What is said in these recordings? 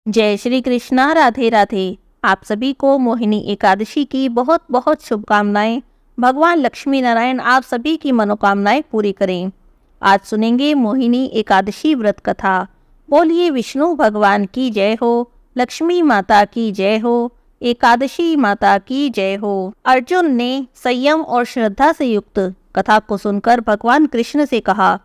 जय श्री कृष्णा। राधे राधे। आप सभी को मोहिनी एकादशी की बहुत बहुत शुभकामनाएं। भगवान लक्ष्मी नारायण आप सभी की मनोकामनाएं पूरी करें। आज सुनेंगे मोहिनी एकादशी व्रत कथा। बोलिए विष्णु भगवान की जय हो, लक्ष्मी माता की जय हो, एकादशी माता की जय हो। अर्जुन ने संयम और श्रद्धा से युक्त कथा को सुनकर भगवान कृष्ण से कहा,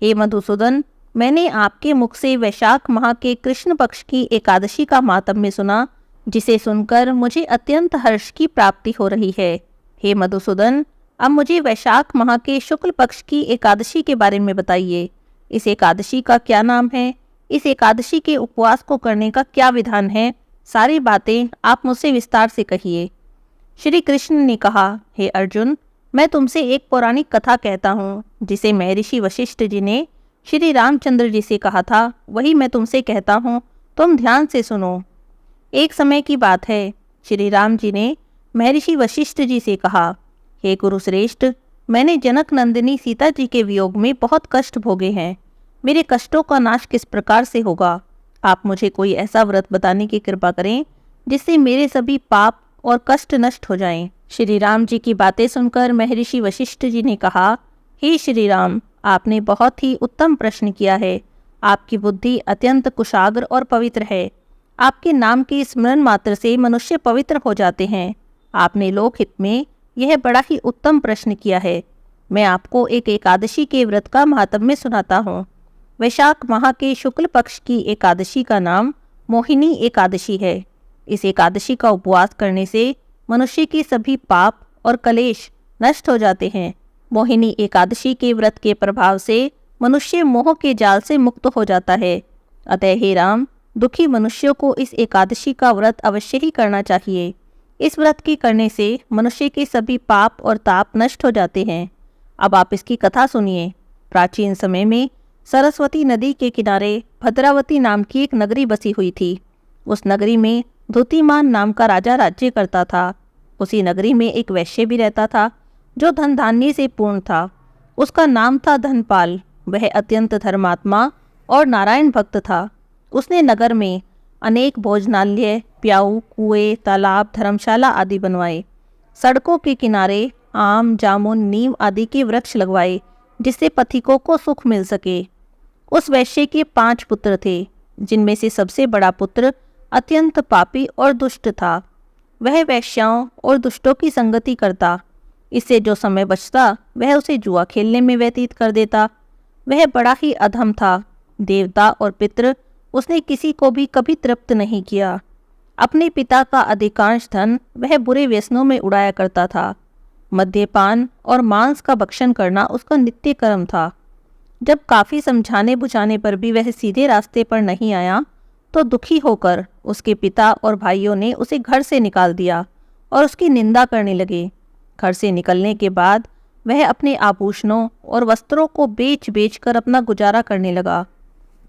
हे मधुसूदन, मैंने आपके मुख से वैशाख माह के कृष्ण पक्ष की एकादशी का माहात्म्य सुना, जिसे सुनकर मुझे अत्यंत हर्ष की प्राप्ति हो रही है। हे मधुसूदन, अब मुझे वैशाख माह के शुक्ल पक्ष की एकादशी के बारे में बताइए। इस एकादशी का क्या नाम है? इस एकादशी के उपवास को करने का क्या विधान है? सारी बातें आप मुझसे विस्तार से कहिए। श्री कृष्ण ने कहा, हे अर्जुन, मैं तुमसे एक पौराणिक कथा कहता हूँ, जिसे महर्षि वशिष्ठ जी ने श्री रामचंद्र जी से कहा था, वही मैं तुमसे कहता हूँ, तुम ध्यान से सुनो। एक समय की बात है, श्री राम जी ने महर्षि वशिष्ठ जी से कहा, हे गुरुश्रेष्ठ, मैंने जनक नंदिनी सीता जी के वियोग में बहुत कष्ट भोगे हैं। मेरे कष्टों का नाश किस प्रकार से होगा? आप मुझे कोई ऐसा व्रत बताने की कृपा करें जिससे मेरे सभी पाप और कष्ट नष्ट हो जाएं। श्री राम जी की बातें सुनकर महर्षि वशिष्ठ जी ने कहा, हे श्री राम, आपने बहुत ही उत्तम प्रश्न किया है। आपकी बुद्धि अत्यंत कुशाग्र और पवित्र है। आपके नाम के स्मरण मात्र से मनुष्य पवित्र हो जाते हैं। आपने लोकहित में यह बड़ा ही उत्तम प्रश्न किया है। मैं आपको एक एकादशी के व्रत का महात्म्य सुनाता हूँ। वैशाख माह के शुक्ल पक्ष की एकादशी का नाम मोहिनी एकादशी है। इस एकादशी का उपवास करने से मनुष्य के सभी पाप और कलेश नष्ट हो जाते हैं। मोहिनी एकादशी के व्रत के प्रभाव से मनुष्य मोह के जाल से मुक्त हो जाता है। अतः हे राम, दुखी मनुष्यों को इस एकादशी का व्रत अवश्य ही करना चाहिए। इस व्रत के करने से मनुष्य के सभी पाप और ताप नष्ट हो जाते हैं। अब आप इसकी कथा सुनिए। प्राचीन समय में सरस्वती नदी के किनारे भद्रावती नाम की एक नगरी बसी हुई थी। उस नगरी में धूतिमान नाम का राजा राज्य करता था। उसी नगरी में एक वैश्य भी रहता था, जो धन धान्य से पूर्ण था। उसका नाम था धनपाल। वह अत्यंत धर्मात्मा और नारायण भक्त था। उसने नगर में अनेक भोजनालय, प्याऊ, कुएं, तालाब, धर्मशाला आदि बनवाए। सड़कों के किनारे आम, जामुन, नीम आदि के वृक्ष लगवाए, जिससे पथिकों को सुख मिल सके। उस वैश्य के 5 पुत्र थे, जिनमें से सबसे बड़ा पुत्र अत्यंत पापी और दुष्ट था। वह वैश्याओं और दुष्टों की संगति करता। इससे जो समय बचता वह उसे जुआ खेलने में व्यतीत कर देता। वह बड़ा ही अधम था। देवता और पितृ उसने किसी को भी कभी तृप्त नहीं किया। अपने पिता का अधिकांश धन वह बुरे व्यसनों में उड़ाया करता था। मद्यपान और मांस का भक्षण करना उसका नित्य कर्म था। जब काफ़ी समझाने बुझाने पर भी वह सीधे रास्ते पर नहीं आया, तो दुखी होकर उसके पिता और भाइयों ने उसे घर से निकाल दिया और उसकी निंदा करने लगे। घर से निकलने के बाद वह अपने आभूषणों और वस्त्रों को बेच बेच कर अपना गुजारा करने लगा।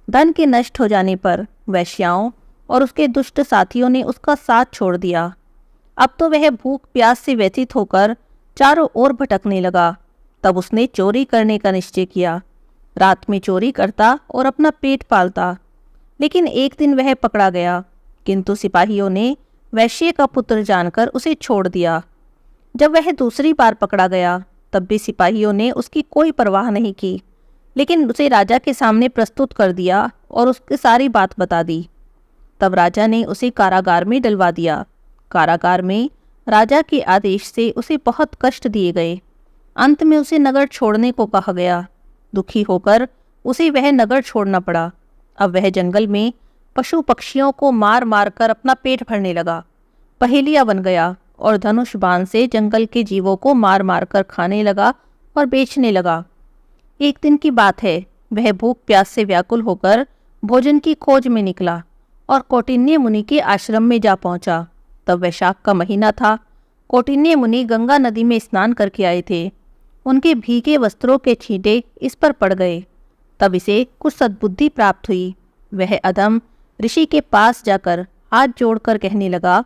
धन के नष्ट हो जाने पर वैश्याओं और उसके दुष्ट साथियों ने उसका साथ छोड़ दिया। अब तो वह भूख प्यास से व्यथित होकर चारों ओर भटकने लगा। तब उसने चोरी करने का निश्चय किया। रात में चोरी करता और अपना पेट पालता। लेकिन एक दिन वह पकड़ा गया, किंतु सिपाहियों ने वैश्य का पुत्र जानकर उसे छोड़ दिया। जब वह दूसरी बार पकड़ा गया, तब भी सिपाहियों ने उसकी कोई परवाह नहीं की, लेकिन उसे राजा के सामने प्रस्तुत कर दिया और उसकी सारी बात बता दी। तब राजा ने उसे कारागार में डलवा दिया। कारागार में राजा के आदेश से उसे बहुत कष्ट दिए गए। अंत में उसे नगर छोड़ने को कहा गया। दुखी होकर उसे वह नगर छोड़ना पड़ा। अब वह जंगल में पशु पक्षियों को मार मार कर अपना पेट भरने लगा। पहेलिया बन गया और धनुष बाण से जंगल के जीवों को मार मार कर खाने लगा और बेचने लगा। एक दिन की बात है, वह भूख प्यास से व्याकुल होकर भोजन की खोज में निकला और कौटिन्य मुनि के आश्रम में जा पहुंचा। तब वैशाख का महीना था। कौटिन्य मुनि गंगा नदी में स्नान करके आए थे। उनके भीगे वस्त्रों के छींटे इस पर पड़ गए। तब इसे कुछ सद्बुद्धि प्राप्त हुई। वह अधम ऋषि के पास जाकर हाथ जोड़कर कहने लगा,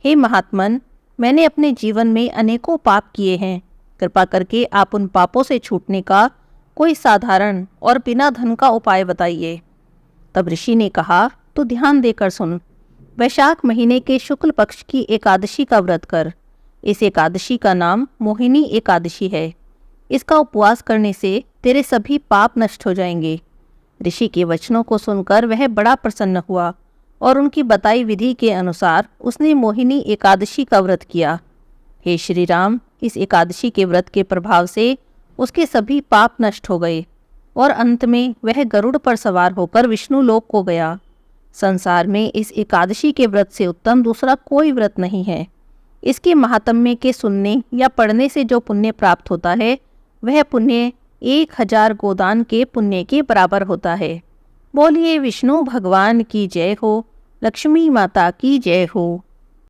हे महात्मन, मैंने अपने जीवन में अनेकों पाप किए हैं। कृपा करके आप उन पापों से छूटने का कोई साधारण और बिना धन का उपाय बताइए। तब ऋषि ने कहा, तो ध्यान देकर सुन। वैशाख महीने के शुक्ल पक्ष की एकादशी का व्रत कर। इस एकादशी का नाम मोहिनी एकादशी है। इसका उपवास करने से तेरे सभी पाप नष्ट हो जाएंगे। ऋषि के वचनों को सुनकर वह बड़ा प्रसन्न हुआ और उनकी बताई विधि के अनुसार उसने मोहिनी एकादशी का व्रत किया। हे श्री राम, इस एकादशी के व्रत के प्रभाव से उसके सभी पाप नष्ट हो गए और अंत में वह गरुड़ पर सवार होकर विष्णु लोक को गया। संसार में इस एकादशी के व्रत से उत्तम दूसरा कोई व्रत नहीं है। इसके महात्म्य के सुनने या पढ़ने से जो पुण्य प्राप्त होता है वह पुण्य 1000 गोदान के पुण्य के बराबर होता है। बोलिए विष्णु भगवान की जय हो, लक्ष्मी माता की जय हो।